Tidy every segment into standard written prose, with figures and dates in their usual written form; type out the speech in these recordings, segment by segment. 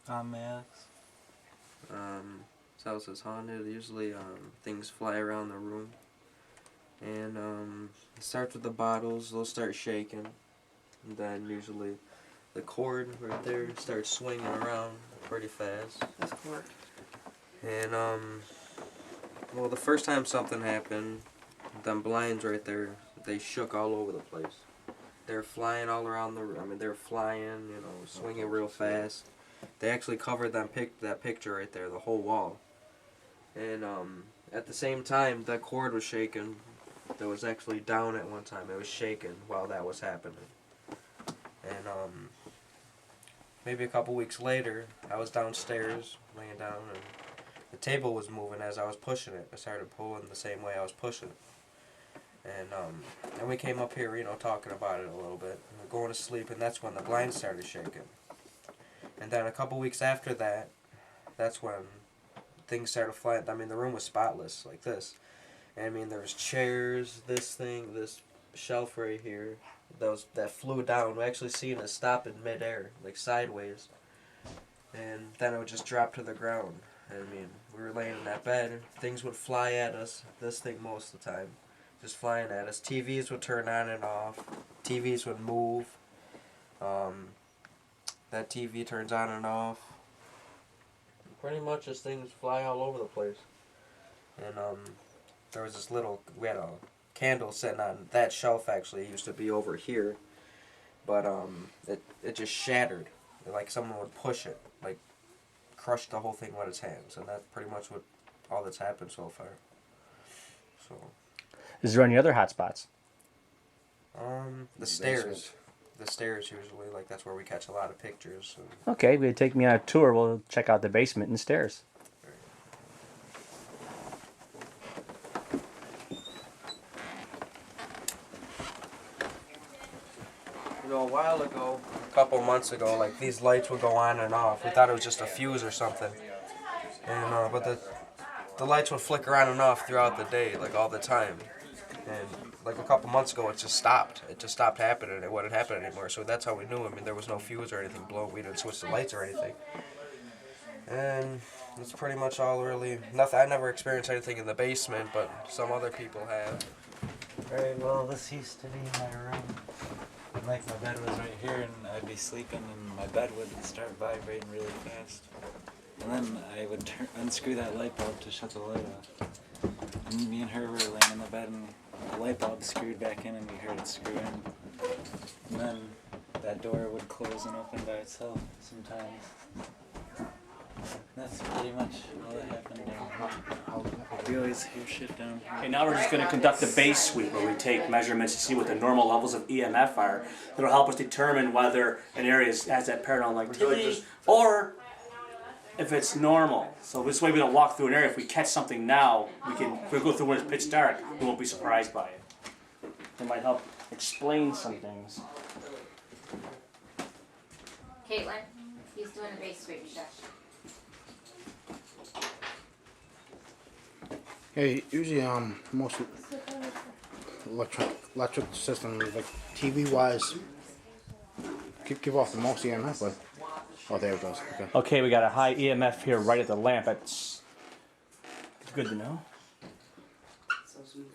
Max. This house is haunted. Usually, things fly around the room. And, it starts with the bottles. They'll start shaking. And then usually the cord right there starts swinging around pretty fast. That's cord. And, well, the first time something happened, them blinds right there, they shook all over the place. They're flying all around the room. I mean, they're flying, you know, swinging real fast. They actually covered that picture right there, the whole wall. And at the same time, that cord was shaking. That was actually down at one time. It was shaking while that was happening. And maybe a couple weeks later, I was downstairs laying down, and the table was moving as I was pushing it. I started pulling the same way I was pushing it. And then we came up here, you know, talking about it a little bit. We were going to sleep, and that's when the blinds started shaking. And then a couple weeks after that, that's when things started flying. I mean, the room was spotless, like this. And I mean, there was chairs, this shelf right here, that flew down. We actually seen it stop in midair, like sideways. And then it would just drop to the ground. I mean, we were laying in that bed, and things would fly at us, this thing most of the time, just flying at us. TVs would turn on and off. TVs would move. That TV turns on and off. Pretty much just things fly all over the place. And there was this we had a candle sitting on that shelf actually. It used to be over here. But it just shattered. Like someone would push it. Like crushed the whole thing with its hands. And that's pretty much all that's happened so far. So. Is there any other hot spots? The stairs. The stairs usually, like that's where we catch a lot of pictures. So. Okay, if you take me on a tour, we'll check out the basement and the stairs. You know, a while ago, a couple months ago, like these lights would go on and off. We thought it was just a fuse or something. And but the lights would flicker on and off throughout the day, like all the time. And like a couple months ago, it just stopped. It just stopped happening. It wouldn't happen anymore. So that's how we knew. I mean, there was no fuse or anything blown. We didn't switch the lights or anything. And that's pretty much all really. Nothing. I never experienced anything in the basement, but some other people have. Alright, well, this used to be my room. And like my bed was right here, and I'd be sleeping, and my bed would start vibrating really fast. And then I would unscrew that light bulb to shut the light off. And me and her were laying in the bed, and the light bulb screwed back in, and we heard it screw in. And then that door would close and open by itself sometimes. That's pretty much all that happened down here. We always hear shit down here. Okay, now we're just going to conduct a base sweep where we take measurements to see what the normal levels of EMF are. That'll help us determine whether an area has that paranormal activity or if it's normal. So this way we don't walk through an area. If we catch something now, if we go through when it's pitch dark, we won't be surprised by it. It might help explain some things. Caitlin, he's doing a base sweep session. Yeah, usually most electric systems, like TV wise, give off the most EMF, but oh, there it goes. Okay. Okay, we got a high EMF here right at the lamp. That's good to know.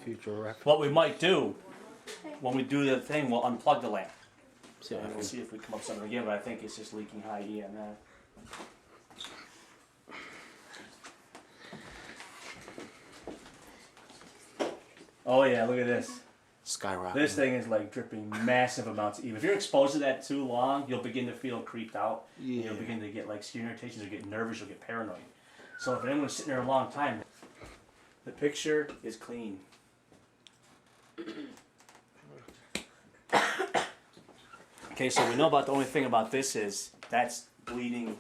Future reference. What we might do when we do the thing, we'll unplug the lamp. So we'll see if we come up with something again, but I think it's just leaking high EMF. Oh yeah, look at this. Skyrocket. This thing is like dripping massive amounts of EMF. If you're exposed to that too long, you'll begin to feel creeped out. Yeah. You'll begin to get like skin irritations, you'll get nervous, you'll get paranoid. So if anyone's sitting there a long time, the picture is clean. Okay, so we know about the only thing about this is that's bleeding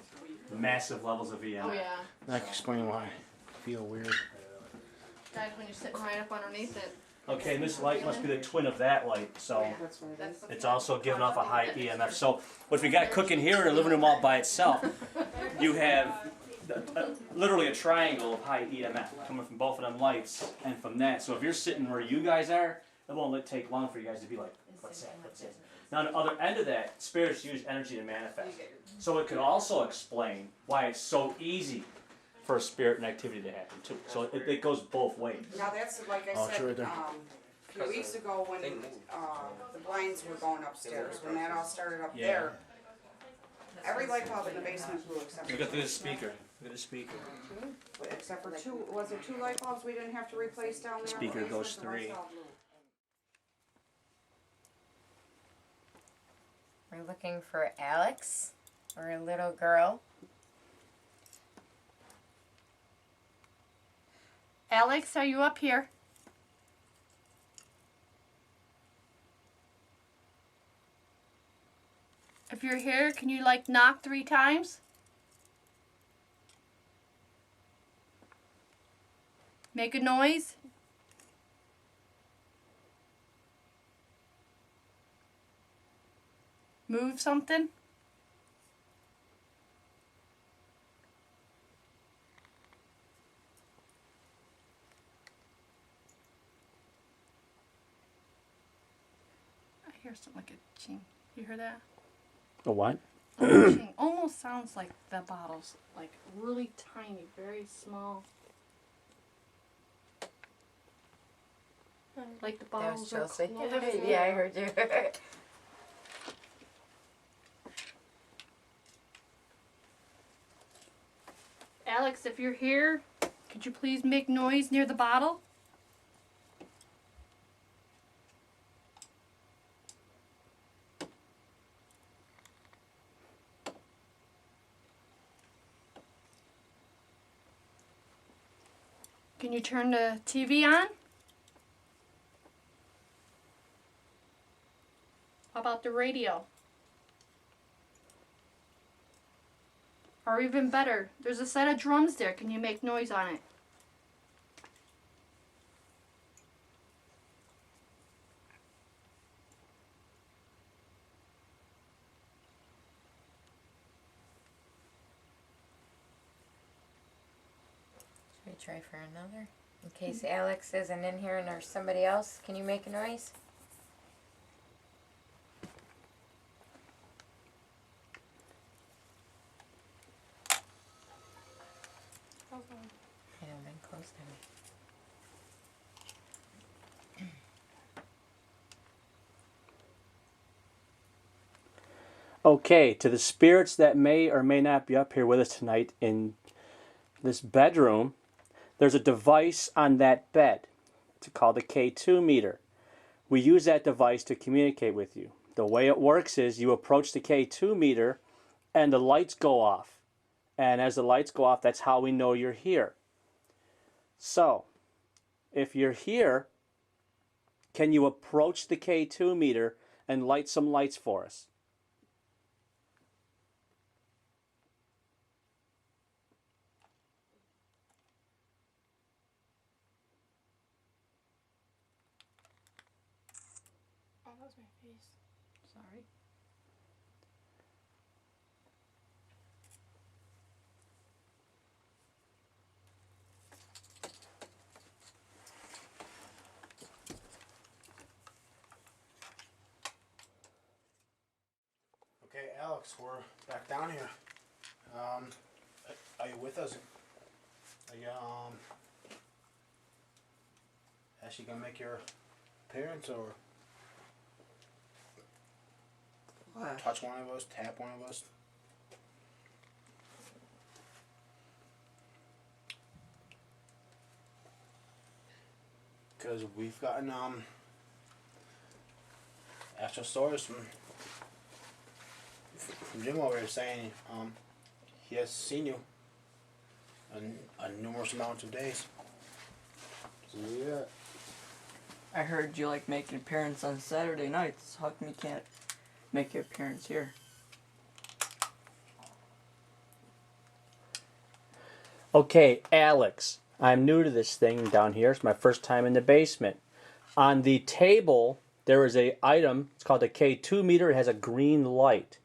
massive levels of EMF. Oh yeah. That can explain why I feel weird. Guys, when you're sitting right up underneath it. Okay, and this light must be the twin of that light, so it's also giving off a high EMF. So what we got cooking here in the living room all by itself, you have literally a triangle of high EMF coming from both of them lights and from that. So if you're sitting where you guys are, it won't take long for you guys to be like, what's that, what's that? Now on the other end of that, spirits use energy to manifest. So it could also explain why it's so easy for a spirit and activity to happen too. So it goes both ways. Now that's like I Oh, said, sure, there. a few weeks ago when They move. the blinds were going upstairs, when that all started up there, every light bulb in the basement blew except for Look at two. this speaker. Look at the speaker. Except for two, was it two light bulbs we didn't have to replace down there? in the Speaker basement? goes The lights three. all blew. We're looking for Alex or a little girl. Alex, are you up here? If you're here, can you like knock 3 times? Make a noise. Move something. I hear something like a ching. You hear that? A what? Ching. Almost sounds like the bottles, like really tiny, very small. Like the That was bottles are Chelsea. closing. Yeah, I heard you. Alex, if you're here, could you please make noise near the bottle? Can you turn the TV on? How about the radio? Or even better, there's a set of drums there. Can you make noise on it? Should we try for another? In case Alex isn't in here and there's somebody else, can you make a noise? I haven't been close to me. Okay, to the spirits that may or may not be up here with us tonight in this bedroom, there's a device on that bed. It's called the K2 meter. We use that device to communicate with you. The way it works is you approach the K2 meter and the lights go off. And as the lights go off, that's how we know you're here. So, if you're here, can you approach the K2 meter and light some lights for us? Oh, that was my face. Sorry. Okay, Alex, we're back down here. Are you with us? Are you actually gonna make your appearance or What? touch one of us, tap one of us? Because we've gotten extra stories from Jim over here saying he has seen you a numerous amount of days. So yeah. I heard you like make an appearance on Saturday nights. How come you can't make your appearance here? Okay, Alex, I'm new to this thing down here. It's my first time in the basement. On the table, there is a item. It's called a K2 meter. It has a green light.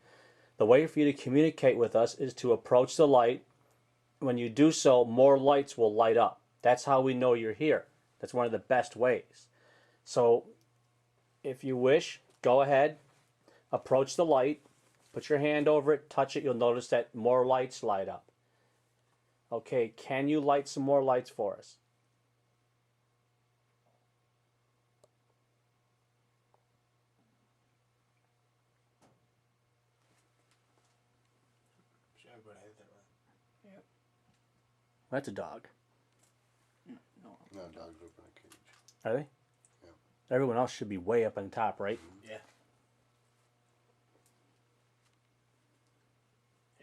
The way for you to communicate with us is to approach the light. When you do so, more lights will light up. That's how we know you're here. That's one of the best ways. So, if you wish, go ahead, approach the light, Put your hand over it, touch it, you'll notice that more lights light up. Okay, can you light some more lights for us? That's a dog. No. No, dogs live in a cage. Are they? Yeah. Everyone else should be way up on top, right? Yeah.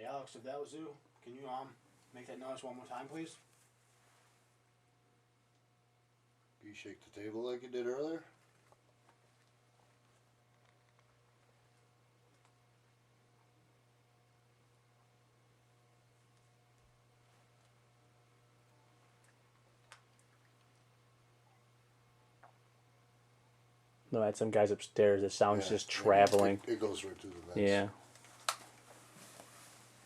Hey Alex, if that was you, can you make that noise one more time, please? You shake the table like you did earlier? No, I had some guys upstairs. The sound's Yeah. just traveling. It goes right through the vents. Yeah.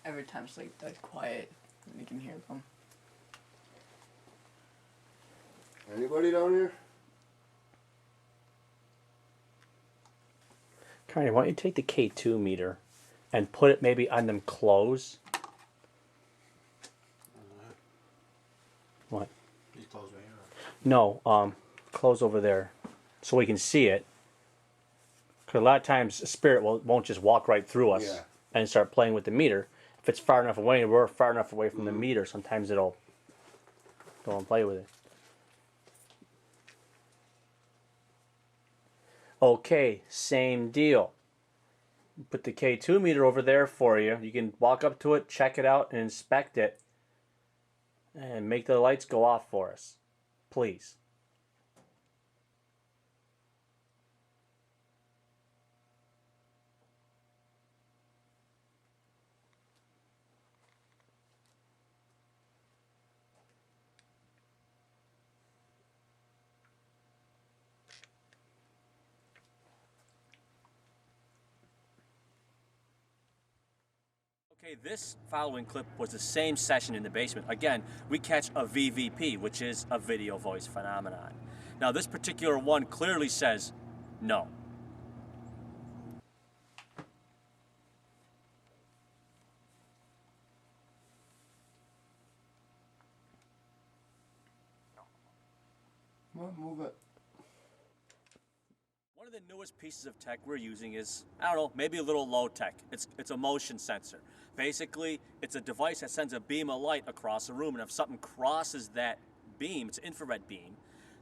Every time it's like dead quiet, you can hear them. Anybody down here? Carney, why don't you take the K2 meter and put it maybe on them clothes? What? These clothes right here. No, clothes over there, so we can see it. Because a lot of times, a spirit won't just walk right through us Yeah. and start playing with the meter. If it's far enough away, and we're far enough away from the meter, sometimes it'll go and play with it. Okay, same deal. Put the K2 meter over there for you. You can walk up to it, check it out, and inspect it. And make the lights go off for us. Please. Okay, this following clip was the same session in the basement. Again, we catch a VVP, which is a video voice phenomenon. Now, this particular one clearly says no. Well, move it. One of the newest pieces of tech we're using is, I don't know, maybe a little low tech. It's a motion sensor. Basically, it's a device that sends a beam of light across a room, and if something crosses that beam, it's an infrared beam,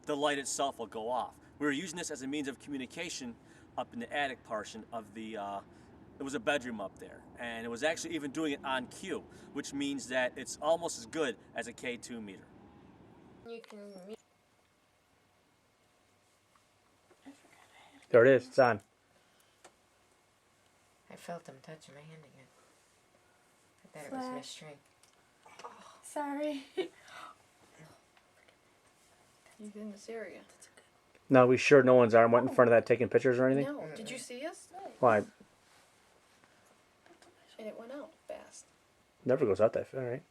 the light itself will go off. We were using this as a means of communication up in the attic portion of the, there was a bedroom up there, and it was actually even doing it on cue, which means that it's almost as good as a K2 meter. You can meet. There it is, it's on. I felt him touching my hand again. I thought it was my string. Sorry. He's in this area. No, we sure no one's arm went in front of that taking pictures or anything? No, did you see us? Why? And it went out fast. Never goes out that far, right?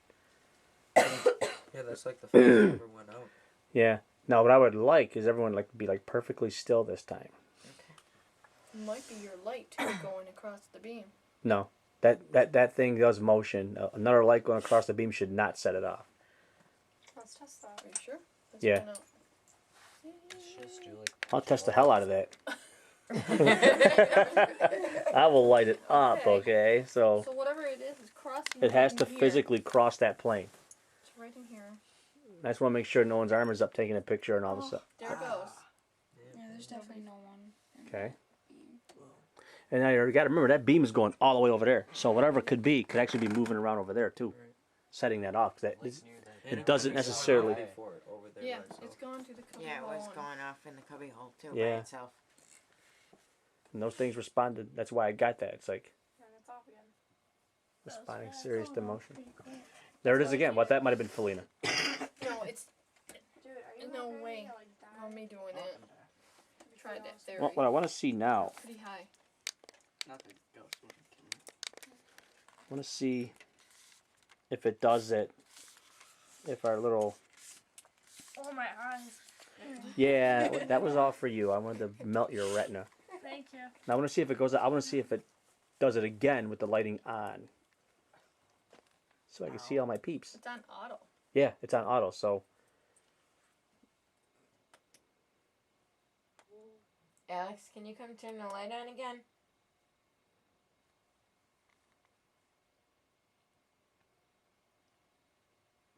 Yeah, that's like the first time ever went out. Yeah. No, what I would like is everyone like to be like perfectly still this time. It might be your light too going across the beam. No, that thing does motion. Another light going across the beam should not set it off. Let's test that. Are you sure? Let's Yeah. find out. Just do like I'll test the hell out of that. I will light it up, okay? So whatever it is crossing. It has right to in here. physically cross that plane. It's right in here. I just want to make sure no one's arm is up taking a picture and all this Oh, stuff. there it goes. Yeah, there's definitely no one. Okay. And now you got to remember that beam is going all the way over there. So whatever it could be could actually be moving around over there too, setting that off. 'Cause that is, it doesn't necessarily. over there Yeah, by itself. it's going to the cubby Yeah, it was hole and- going off in the cubby hole too Yeah. by itself. And those things responded. That's why I got that. It's like Yeah, it's off again. responding serious to motion. There it is again. What that might have been Felina. No, it's Dude, are you no okay? way. You're, like, dying. Not me doing it. Tried that theory. What I want to see now, Pretty high. Not the ghost one. I want to see if it does it. If our little Oh, my eyes. yeah, that was all for you. I wanted to melt your retina. Thank you. Now I want to see if it goes. I want to see if it does it again with the lighting on. So I can see all my peeps. It's on auto. Yeah, it's on auto, so Alex, can you come turn the light on again?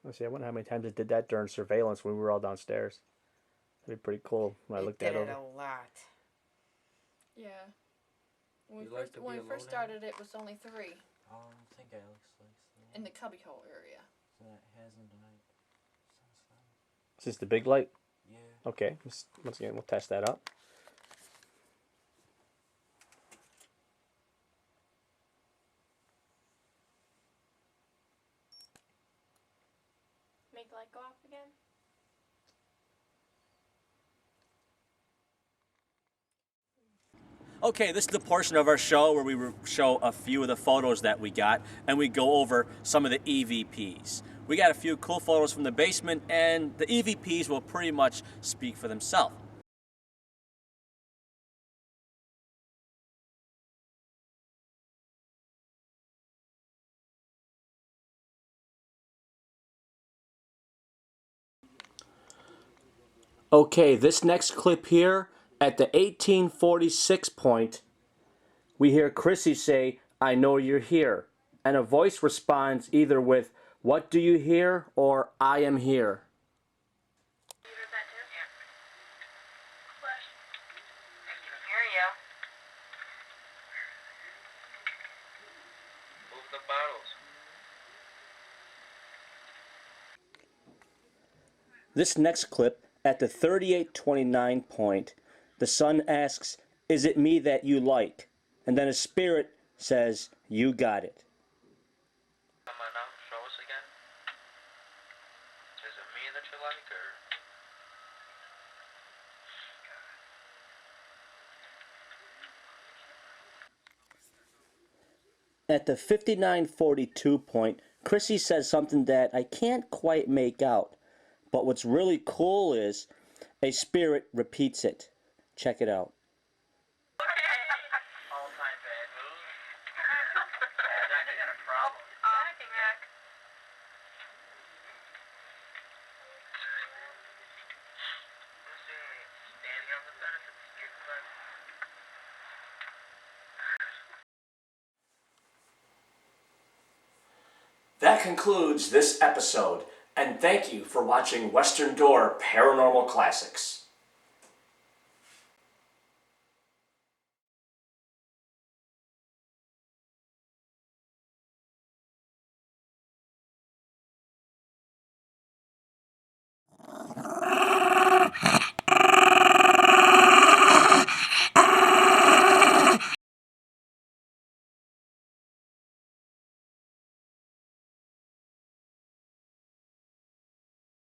let's see, I wonder how many times it did that during surveillance when we were all downstairs. That'd be pretty cool when I looked did that it over. a lot. Yeah. When You we like first to when be we first alone, started, it was only 3 I think Alex likes that. in the cubbyhole area. So that hasn't tonight. Is this the big light? Yeah. Okay, once again, we'll test that out. Make the light go off again. Okay, this is the portion of our show where we show a few of the photos that we got, and we go over some of the EVPs. We got a few cool photos from the basement, and the EVPs will pretty much speak for themselves. Okay, this next clip here, at the 1846 point, we hear Chrissy say, "I know you're here," and a voice responds either with, "What do you hear?" or "I am here." This next clip, at the 3829 point, the son asks, "Is it me that you like?" And then a spirit says, "You got it." Come on now, show us again. Is it me that you like, or? At the 5942 point, Chrissy says something that I can't quite make out. But what's really cool is a spirit repeats it. Check it out. All-time bad move. Zach, you got a problem. Standing on the benefits, getting back. That concludes this episode, and thank you for watching Western Door Paranormal Classics.